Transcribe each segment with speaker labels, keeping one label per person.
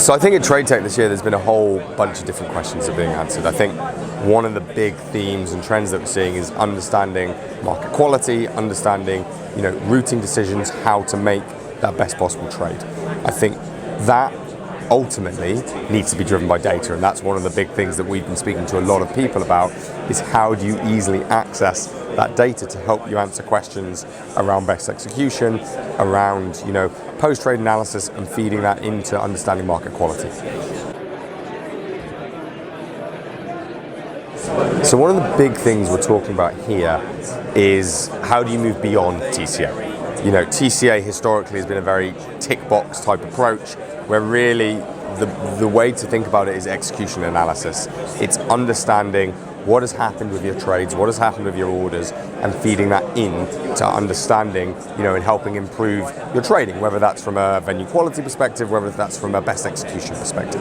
Speaker 1: So I think at TradeTech this year there's been a whole bunch of different questions that are being answered. I think one of the big themes and trends that we're seeing is understanding market quality, understanding routing decisions, how to make that best possible trade. I think that ultimately needs to be driven by data, and that's one of the big things that we've been speaking to a lot of people about, is how do you easily access that data to help you answer questions around best execution, around post-trade analysis, and feeding that into understanding market quality. So one of the big things we're talking about here is how do you move beyond TCA? TCA historically has been a very tick box type approach, where really the way to think about it is execution analysis. It's understanding what has happened with your trades, what has happened with your orders, and feeding that in to understanding, and helping improve your trading, whether that's from a venue quality perspective, whether that's from a best execution perspective.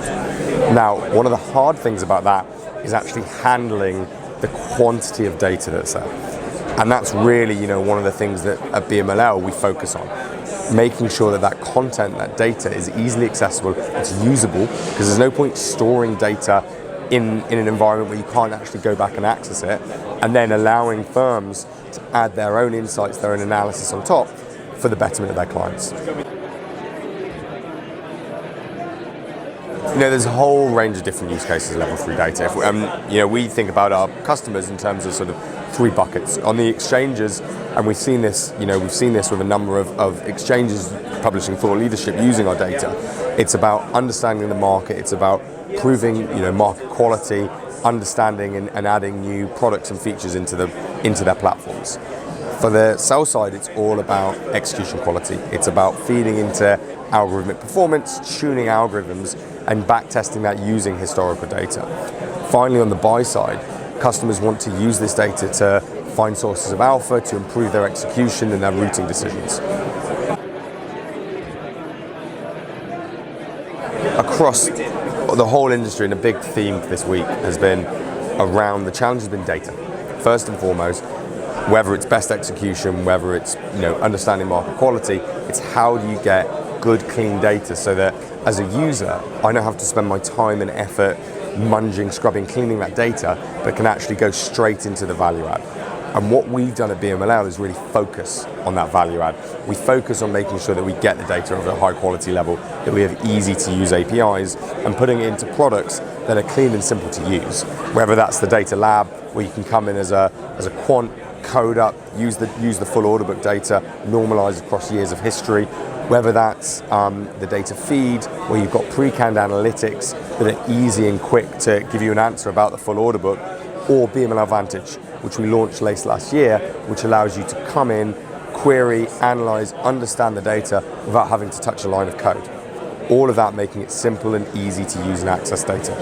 Speaker 1: Now, one of the hard things about that is actually handling the quantity of data that's there. And that's really, one of the things that at BMLL we focus on. Making sure that that content, that data is easily accessible, it's usable, because there's no point storing data in an environment where you can't actually go back and access it, and then allowing firms to add their own insights, their own analysis on top for the betterment of their clients. There's a whole range of different use cases of level 3 data. We think about our customers in terms of sort of 3 buckets. On the exchanges, and we've seen this with a number of exchanges publishing thought leadership using our data. It's about understanding the market, it's about proving market quality, understanding and adding new products and features into their platforms. For the sell side, it's all about execution quality. It's about feeding into algorithmic performance, tuning algorithms, and backtesting that using historical data. Finally, on the buy side, customers want to use this data to find sources of alpha, to improve their execution and their routing decisions. Across the whole industry, and a big theme this week has been around the challenge has been data. First and foremost, whether it's best execution, whether it's understanding market quality, it's how do you get good, clean data so that as a user, I don't have to spend my time and effort munging, scrubbing, cleaning that data, but can actually go straight into the value add. And what we've done at BMLL is really focus on that value add. We focus on making sure that we get the data at a high quality level, that we have easy to use APIs, and putting it into products that are clean and simple to use. Whether that's the data lab, where you can come in as a quant, code up, use the full order book data, normalize across years of history. Whether that's the data feed, where you've got pre-canned analytics that are easy and quick to give you an answer about the full order book, or BMLL Vantage, which we launched late last year, which allows you to come in, query, analyze, understand the data without having to touch a line of code. All of that making it simple and easy to use and access data.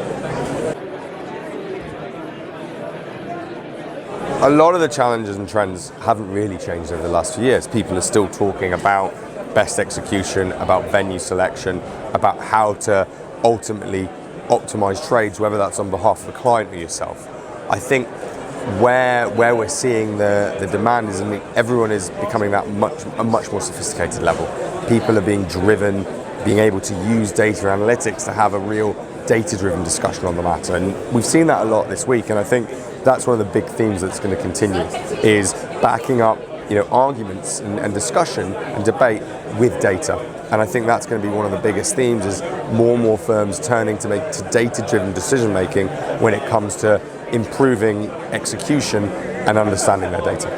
Speaker 1: A lot of the challenges and trends haven't really changed over the last few years. People are still talking about best execution, about venue selection, about how to ultimately optimize trades, whether that's on behalf of the client or yourself. I think where we're seeing the demand is everyone is becoming a much more sophisticated level. People are being driven, being able to use data analytics to have a real data-driven discussion on the matter. And we've seen that a lot this week, and I think that's one of the big themes that's going to continue, is backing up arguments and discussion and debate with data. And I think that's going to be one of the biggest themes, is more and more firms turning to data-driven decision making when it comes to improving execution and understanding their data.